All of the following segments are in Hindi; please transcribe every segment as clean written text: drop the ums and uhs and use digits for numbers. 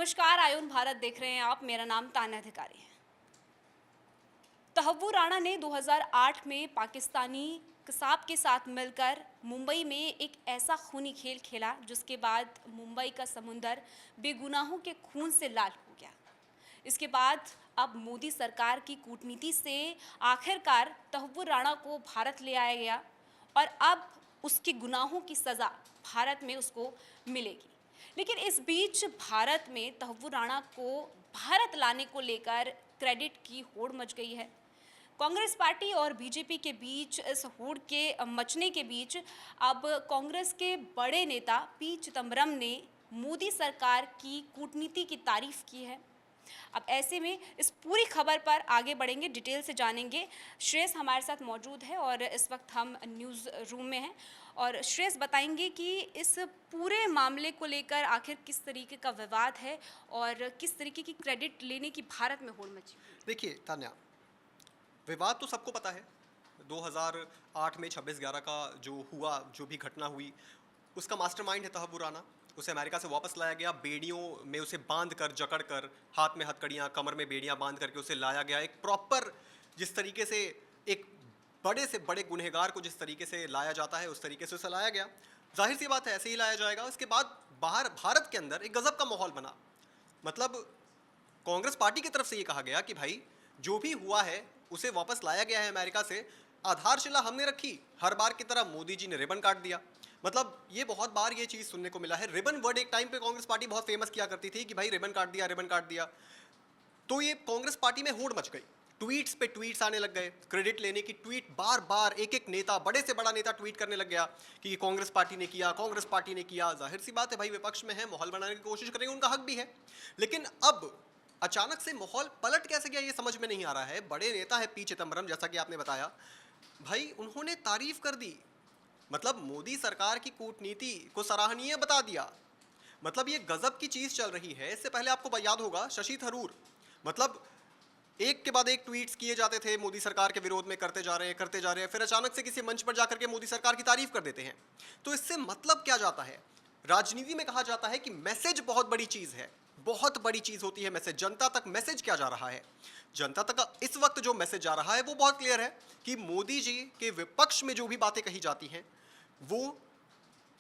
नमस्कार, आयुन भारत देख रहे हैं आप। मेरा नाम तान्या अधिकारी है। तहव्वुर राणा ने 2008 में पाकिस्तानी कसाब के साथ मिलकर मुंबई में एक ऐसा खूनी खेल खेला जिसके बाद मुंबई का समुंदर बेगुनाहों के खून से लाल हो गया। इसके बाद अब मोदी सरकार की कूटनीति से आखिरकार तहव्वुर राणा को भारत ले आया गया और अब उसके गुनाहों की सज़ा भारत में उसको मिलेगी। लेकिन इस बीच भारत में तहव्वुर राणा को भारत लाने को लेकर क्रेडिट की होड़ मच गई है। कांग्रेस पार्टी और बीजेपी के बीच इस होड़ के मचने के बीच अब कांग्रेस के बड़े नेता पी चिदम्बरम ने मोदी सरकार की कूटनीति की तारीफ की है। अब ऐसे में इस पूरी खबर पर आगे बढ़ेंगे, डिटेल से जानेंगे। श्रेयस हमारे साथ मौजूद है और इस वक्त हम न्यूज़ रूम में हैं। और श्रेयस बताएंगे कि इस पूरे मामले को लेकर आखिर किस तरीके का विवाद है और किस तरीके की क्रेडिट लेने की भारत में होड़ मची। देखिए तान्या, विवाद तो सबको पता है। 2008 में 26/11 का जो भी घटना हुई, उसका मास्टरमाइंड है तहव्वुर राणा। उसे अमेरिका से वापस लाया गया, बेड़ियों में उसे बांध कर, जकड़ कर, हाथ में हथकड़ियाँ, कमर में बेड़ियाँ बांध करके उसे लाया गया। एक प्रॉपर, जिस तरीके से एक बड़े से बड़े गुनहगार को जिस तरीके से लाया जाता है, उस तरीके से उसे लाया गया। जाहिर सी बात है, ऐसे ही लाया जाएगा। उसके बाद बाहर भारत के अंदर एक गजब का माहौल बना। मतलब कांग्रेस पार्टी की तरफ से ये कहा गया कि भाई जो भी हुआ है उसे वापस लाया गया है अमेरिका से, आधारशिला हमने रखी। हर बार की तरह मोदी जी ने रिबन काट दिया। मतलब ये बहुत बार ये चीज़ सुनने को मिला है। रिबन वर्ड एक टाइम पे कांग्रेस पार्टी बहुत फेमस किया करती थी कि भाई रिबन काट दिया, रिबन काट दिया। तो ये कांग्रेस पार्टी में होड़ मच गई। ट्वीट्स पे ट्वीट्स आने लग गए, क्रेडिट लेने की ट्वीट बार बार एक एक नेता, बड़े से बड़ा नेता ट्वीट करने लग गया कि कांग्रेस पार्टी ने किया, कांग्रेस पार्टी ने किया। जाहिर सी बात है भाई, विपक्ष में है, माहौल बनाने की कोशिश करेंगे, उनका हक भी है। लेकिन अब अचानक से माहौल पलट कैसे गया ये समझ में नहीं आ रहा है। बड़े नेता है पी चिदम्बरम, जैसा कि आपने बताया भाई, उन्होंने तारीफ कर दी। मतलब मोदी सरकार की कूटनीति को सराहनीय बता दिया। मतलब ये गजब की चीज चल रही है। इससे पहले आपको याद होगा शशि थरूर, मतलब एक के बाद एक ट्वीट्स किए जाते थे मोदी सरकार के विरोध में, करते जा रहे हैं, फिर अचानक से किसी मंच पर जाकर के मोदी सरकार की तारीफ कर देते हैं। तो इससे मतलब क्या जाता है? राजनीति में कहा जाता है कि मैसेज बहुत बड़ी चीज है, बहुत बड़ी चीज होती है मैसेज। जनता तक मैसेज क्या जा रहा है? जनता तक इस वक्त जो मैसेज जा रहा है वो बहुत क्लियर है कि मोदी जी के विपक्ष में जो भी बातें कही जाती हैं वो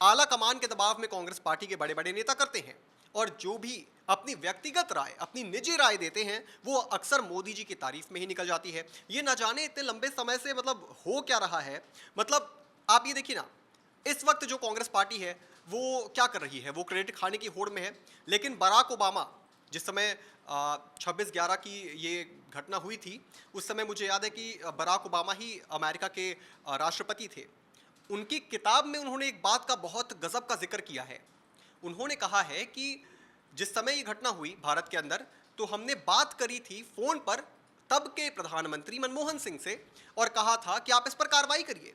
आला कमान के दबाव में कांग्रेस पार्टी के बड़े बड़े नेता करते हैं। और जो भी अपनी व्यक्तिगत राय, अपनी निजी राय देते हैं, वो अक्सर मोदी जी की तारीफ में ही निकल जाती है। ये ना जाने इतने लंबे समय से मतलब हो क्या रहा है। मतलब आप ये देखिए ना, इस वक्त जो कांग्रेस पार्टी है वो क्या कर रही है, वो क्रेडिट खाने की होड़ में है। लेकिन बराक ओबामा, जिस समय 26/11 की ये घटना हुई थी, उस समय मुझे याद है कि बराक ओबामा ही अमेरिका के राष्ट्रपति थे। उनकी किताब में उन्होंने एक बात का बहुत गजब का जिक्र किया है। उन्होंने कहा है कि जिस समय ये घटना हुई भारत के अंदर, तो हमने बात करी थी फोन पर तब के प्रधानमंत्री मनमोहन सिंह से और कहा था कि आप इस पर कार्रवाई करिए।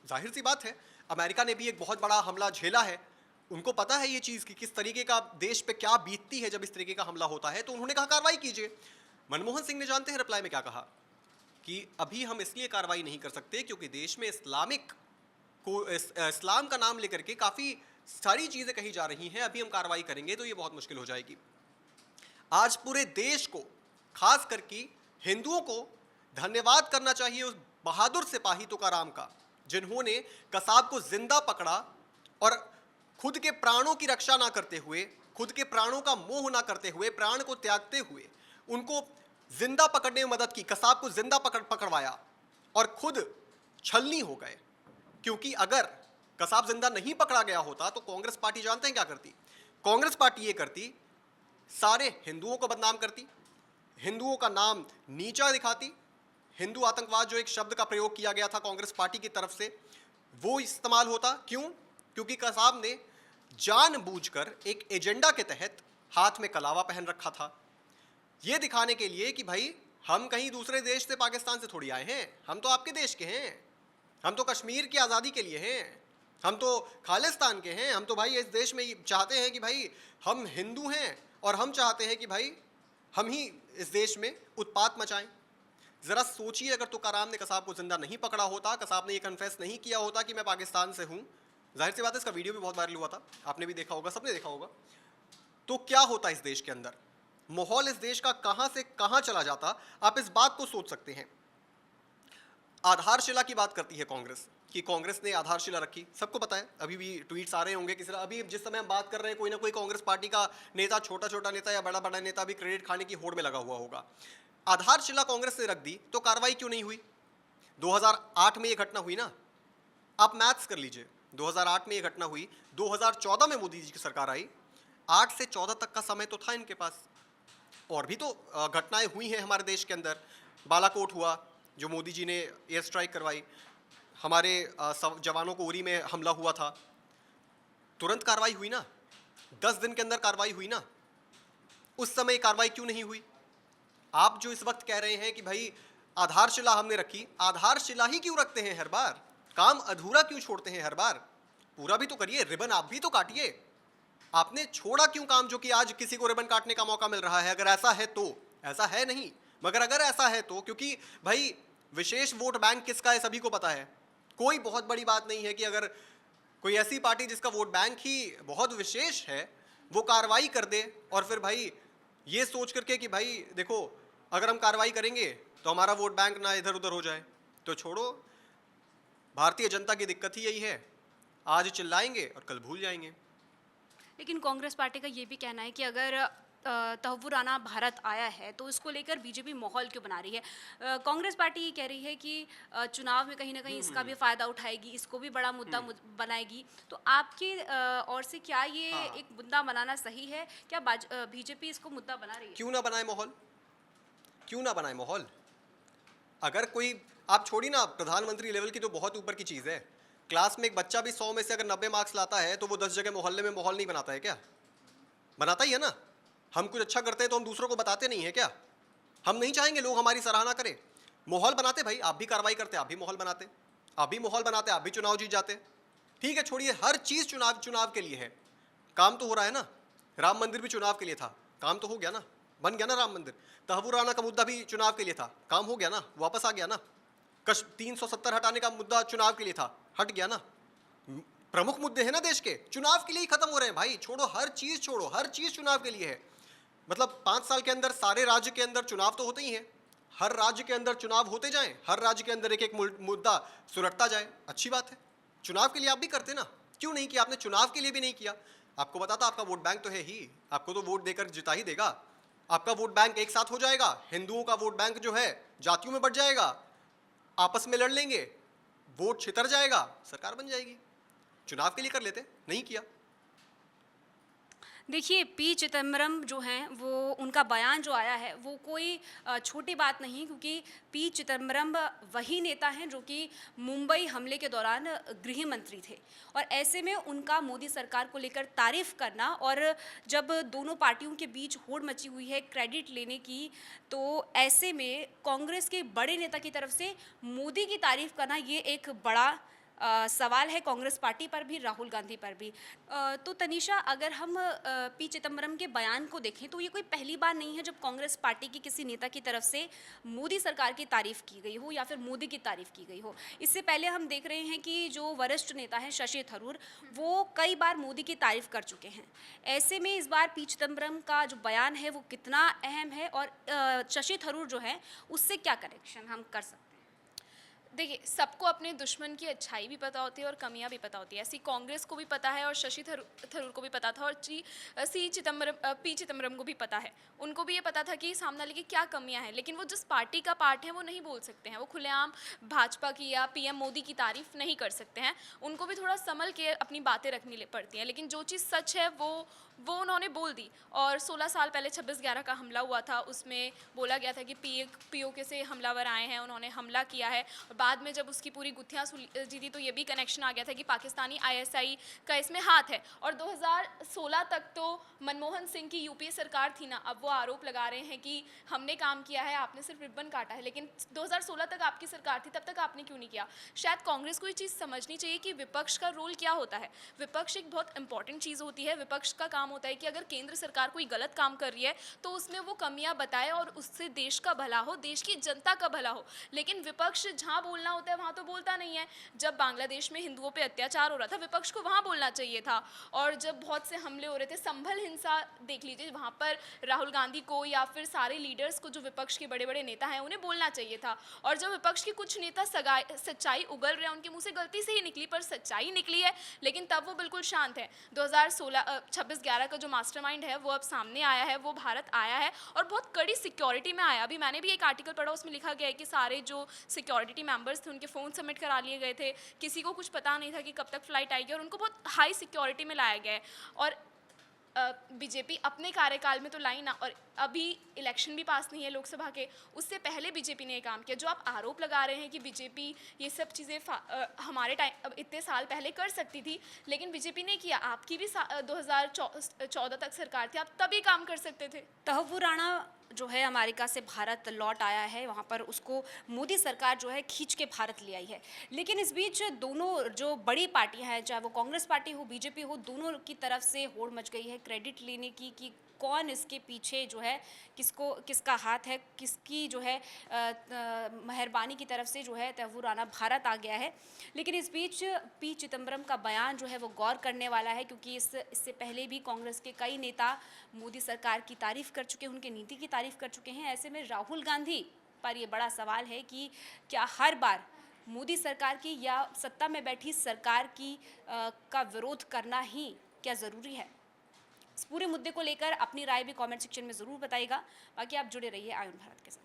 जाहिर सी बात है, अमेरिका ने भी एक बहुत बड़ा हमला झेला है। उनको पता है ये चीज़ कि किस तरीके का देश पे क्या बीतती है जब इस तरीके का हमला होता है। तो उन्होंने कहा कार्रवाई कीजिए। मनमोहन सिंह ने जानते हैं रिप्लाई में क्या कहा कि अभी हम इसलिए कार्रवाई नहीं कर सकते क्योंकि देश में इस्लाम का नाम लेकर के काफ़ी सारी चीज़ें कही जा रही हैं। अभी हम कार्रवाई करेंगे तो ये बहुत मुश्किल हो जाएगी। आज पूरे देश को, खास करके हिंदुओं को धन्यवाद करना चाहिए उस बहादुर सिपाही तुकाराम का, जिन्होंने कसाब को जिंदा पकड़ा और खुद के प्राणों की रक्षा ना करते हुए, खुद के प्राणों का मोह ना करते हुए, प्राण को त्यागते हुए उनको जिंदा पकड़ने में मदद की, कसाब को जिंदा पकड़वाया और खुद छलनी हो गए। क्योंकि अगर कसाब जिंदा नहीं पकड़ा गया होता तो कांग्रेस पार्टी जानते हैं क्या करती? कांग्रेस पार्टी ये करती, सारे हिंदुओं को बदनाम करती, हिंदुओं का नाम नीचा दिखाती। हिंदू आतंकवाद जो एक शब्द का प्रयोग किया गया था कांग्रेस पार्टी की तरफ से, वो इस्तेमाल होता। क्यों? क्योंकि कसाब ने जानबूझकर एक एजेंडा के तहत हाथ में कलावा पहन रखा था, ये दिखाने के लिए कि भाई हम कहीं दूसरे देश से, पाकिस्तान से थोड़ी आए हैं, हम तो आपके देश के हैं, हम तो कश्मीर की आज़ादी के लिए हैं, हम तो खालिस्तान के हैं, हम तो भाई इस देश में चाहते हैं कि भाई हम हिंदू हैं और हम चाहते हैं कि भाई हम ही इस देश में उत्पात मचाएं। ज़रा सोचिए, अगर तुकाराम ने कसाब को जिंदा नहीं पकड़ा होता, कसाब ने ये कन्फेस नहीं किया होता कि मैं पाकिस्तान से हूँ, जाहिर सी बात है इसका वीडियो भी बहुत वायरल हुआ था, आपने भी देखा होगा, सबने देखा होगा, तो क्या होता इस देश के अंदर, माहौल इस देश का कहां से कहां चला जाता, आप इस बात को सोच सकते हैं। आधारशिला की बात करती है कांग्रेस कि कांग्रेस ने आधारशिला रखी, सबको पता है, अभी भी ट्वीट्स आ रहे होंगे किसी अभी जिस समय हम बात कर रहे हैं कोई ना कोई कांग्रेस पार्टी का नेता, छोटा छोटा नेता या बड़ा बड़ा नेता भी क्रेडिट खाने की होड़ में लगा हुआ होगा। आधारशिला कांग्रेस ने रख दी तो कार्रवाई क्यों नहीं हुई? 2008 में यह घटना हुई ना, आप मैथ्स कर लीजिए, 2008 में यह घटना हुई, 2014 में मोदी जी की सरकार आई, 8 से 14 तक का समय तो था इनके पास। और भी तो घटनाएं हुई हैं हमारे देश के अंदर, बालाकोट हुआ जो मोदी जी ने एयर स्ट्राइक करवाई, हमारे जवानों को उरी में हमला हुआ था, तुरंत कार्रवाई हुई ना, 10 दिन के अंदर कार्रवाई हुई ना, उस समय कार्रवाई क्यों नहीं हुई? आप जो इस वक्त कह रहे हैं कि भाई आधारशिला हमने रखी, आधारशिला ही क्यों रखते हैं हर बार? काम अधूरा क्यों छोड़ते हैं हर बार? पूरा भी तो करिए, रिबन आप भी तो काटिए। आपने छोड़ा क्यों काम जो कि आज किसी को रिबन काटने का मौका मिल रहा है? अगर ऐसा है तो, ऐसा है नहीं, मगर अगर ऐसा है तो, क्योंकि भाई विशेष वोट बैंक किसका है सभी को पता है, कोई बहुत बड़ी बात नहीं है कि अगर कोई ऐसी पार्टी जिसका वोट बैंक ही बहुत विशेष है वो कार्रवाई कर दे और फिर भाई ये सोच करके कि भाई देखो अगर हम कार्रवाई करेंगे तो हमारा वोट बैंक ना इधर उधर हो जाए। तो छोड़ो, भारतीय जनता की दिक्कत ही यही है, आज चिल्लाएंगे और कल भूल जाएंगे। लेकिन कांग्रेस पार्टी का ये भी कहना है कि अगर तहव्वुराना भारत आया है तो इसको लेकर बीजेपी माहौल क्यों बना रही है। कांग्रेस पार्टी ये कह रही है कि चुनाव में कहीं ना कहीं इसका भी फायदा उठाएगी, इसको भी बड़ा मुद्दा बनाएगी। तो आपकी ओर से क्या ये एक मुद्दा बनाना सही है? क्या बीजेपी इसको मुद्दा बना रही है? क्यों ना बनाए माहौल, क्यों ना बनाए माहौल? अगर कोई, आप छोड़ी ना प्रधानमंत्री लेवल की तो बहुत ऊपर की चीज़ है, क्लास में एक बच्चा भी 100 में से अगर 90 मार्क्स लाता है तो वो 10 जगह मोहल्ले में माहौल नहीं बनाता है क्या? बनाता ही है ना। हम कुछ अच्छा करते हैं तो हम दूसरों को बताते नहीं है क्या? हम नहीं चाहेंगे लोग हमारी सराहना करें? माहौल बनाते भाई, आप भी कार्रवाई करते, आप भी माहौल बनाते, आप भी माहौल बनाते, आप भी चुनाव जीत जाते। ठीक है, छोड़िए, हर चीज़ चुनाव के लिए है, काम तो हो रहा है ना। राम मंदिर भी चुनाव के लिए था, काम तो हो गया ना, बन गया ना राम मंदिर। तहव्वुराना का मुद्दा भी चुनाव के लिए था, काम हो गया ना, वापस आ गया ना। 370 हटाने का मुद्दा चुनाव के लिए था, हट गया ना। प्रमुख मुद्दे हैं ना देश के, चुनाव के लिए ही खत्म हो रहे हैं भाई। छोड़ो, हर चीज छोड़ो, हर चीज चुनाव के लिए है। मतलब 5 साल के अंदर सारे राज्य के अंदर चुनाव तो होते ही हैं, हर राज्य के अंदर चुनाव होते जाएं, हर राज्य के अंदर एक एक मुद्दा सुलटता जाए, अच्छी बात है। चुनाव के लिए आप भी करते ना, क्यों नहीं किया आपने? चुनाव के लिए भी नहीं किया। आपको पता था आपका वोट बैंक तो है ही, आपको तो वोट देकर जिता ही देगा। आपका वोट बैंक एक साथ हो जाएगा, हिंदुओं का वोट बैंक जो है जातियों में बढ़ जाएगा, आपस में लड़ लेंगे, वोट छितर जाएगा, सरकार बन जाएगी। चुनाव के लिए कर लेते, नहीं किया। देखिए, पी चिदम्बरम जो हैं वो, उनका बयान जो आया है वो कोई छोटी बात नहीं, क्योंकि पी चिदम्बरम वही नेता हैं जो कि मुंबई हमले के दौरान गृह मंत्री थे। और ऐसे में उनका मोदी सरकार को लेकर तारीफ करना, और जब दोनों पार्टियों के बीच होड़ मची हुई है क्रेडिट लेने की, तो ऐसे में कांग्रेस के बड़े नेता की तरफ से मोदी की तारीफ करना ये एक बड़ा सवाल है कांग्रेस पार्टी पर भी, राहुल गांधी पर भी। तो तनीषा, अगर हम पी चिदम्बरम के बयान को देखें तो ये कोई पहली बार नहीं है जब कांग्रेस पार्टी की किसी नेता की तरफ से मोदी सरकार की तारीफ की गई हो या फिर मोदी की तारीफ की गई हो। इससे पहले हम देख रहे हैं कि जो वरिष्ठ नेता हैं शशि थरूर, वो कई बार मोदी की तारीफ कर चुके हैं। ऐसे में इस बार पी चिदम्बरम का जो बयान है वो कितना अहम है, और शशि थरूर जो है उससे क्या कनेक्शन हम कर सकते हैं? देखिए, सबको अपने दुश्मन की अच्छाई भी पता होती है और कमियां भी पता होती है। ऐसी कांग्रेस को भी पता है और शशि थरूर को भी पता था, और पी चिदम्बरम को भी पता है। उनको भी ये पता था कि सामने वाले की क्या कमियां हैं, लेकिन वो जिस पार्टी का पार्ट है वो नहीं बोल सकते हैं। वो खुलेआम भाजपा की या पीएम मोदी की तारीफ नहीं कर सकते हैं। उनको भी थोड़ा संभल के अपनी बातें रखनी पड़ती हैं, लेकिन जो चीज़ सच है वो उन्होंने बोल दी। और 16 साल पहले 26/11 का हमला हुआ था, उसमें बोला गया था कि पीओके से हमलावर आए हैं, उन्होंने हमला किया है। और बाद में जब उसकी पूरी गुत्थियां सुलझी तो ये भी कनेक्शन आ गया था कि पाकिस्तानी आईएसआई का इसमें हाथ है। और 2016 तक तो मनमोहन सिंह की यूपीए सरकार थी ना, अब वो आरोप लगा रहे हैं कि हमने काम किया है, आपने सिर्फ रिबन काटा है। लेकिन 2016 तक आपकी सरकार थी, तब तक आपने क्यों नहीं किया? शायद कांग्रेस को ये चीज़ समझनी चाहिए कि विपक्ष का रोल क्या होता है। विपक्ष एक बहुत इंपॉर्टेंट चीज़ होती है। विपक्ष का काम होता है कि अगर केंद्र सरकार कोई गलत काम कर रही है तो उसमें वो कमियां बताए और उससे देश का भला हो, देश की जनता का भला हो। लेकिन विपक्ष जहां बोलना होता है वहाँ तो बोलता नहीं है। जब बांग्लादेश में हिंदुओं पे अत्याचार हो रहा था, विपक्ष को वहाँ बोलना चाहिए था। और जब बहुत से हमले हो रहे थे, संभल हिंसा देख लीजिए, वहाँ पर राहुल गांधी को या फिर सारे लीडर्स को, जो विपक्ष के बड़े बड़े नेता हैं, उन्हें बोलना चाहिए था। और जब विपक्ष के कुछ नेता सच्चाई उगल रहे हैं, उनके मुंह से गलती से ही निकली पर सच्चाई निकली है, लेकिन तब वो बिल्कुल शांत है। 26/11 का जो मास्टरमाइंड है वो अब सामने आया है, वो भारत आया है और बहुत कड़ी सिक्योरिटी में आया। अभी मैंने भी एक आर्टिकल पढ़ा, उसमें लिखा गया है कि सारे जो सिक्योरिटी मेंबर्स थे उनके फ़ोन सबमिट करा लिए गए थे, किसी को कुछ पता नहीं था कि कब तक फ्लाइट आएगी, और उनको बहुत हाई सिक्योरिटी में लाया गया है। और बीजेपी अपने कार्यकाल में तो लाई ना, और अभी इलेक्शन भी पास नहीं है लोकसभा के, उससे पहले बीजेपी ने ये काम किया। जो आप आरोप लगा रहे हैं कि बीजेपी ये सब चीज़ें हमारे टाइम इतने साल पहले कर सकती थी, लेकिन बीजेपी ने किया। आपकी भी 2014 तक सरकार थी, आप तभी काम कर सकते थे। तहव्वुर राणा जो है अमेरिका से भारत लौट आया है, वहाँ पर उसको मोदी सरकार जो है खींच के भारत ले आई है। लेकिन इस बीच दोनों जो बड़ी पार्टियां हैं, चाहे वो कांग्रेस पार्टी हो, बीजेपी हो, दोनों की तरफ से होड़ मच गई है क्रेडिट लेने की कि कौन इसके पीछे जो है, किसका हाथ है, किसकी जो है मेहरबानी की तरफ से जो है तहव्वुर राणा भारत आ गया है। लेकिन इस बीच पी चिदम्बरम का बयान जो है वो गौर करने वाला है, क्योंकि इससे पहले भी कांग्रेस के कई नेता मोदी सरकार की तारीफ कर चुके हैं, उनकी नीति की तारीफ कर चुके हैं। ऐसे में राहुल गांधी पर ये बड़ा सवाल है कि क्या हर बार मोदी सरकार की या सत्ता में बैठी सरकार की का विरोध करना ही क्या ज़रूरी है? इस पूरे मुद्दे को लेकर अपनी राय भी कमेंट सेक्शन में ज़रूर बताइएगा। बाकी आप जुड़े रहिए आयुन भारत के साथ।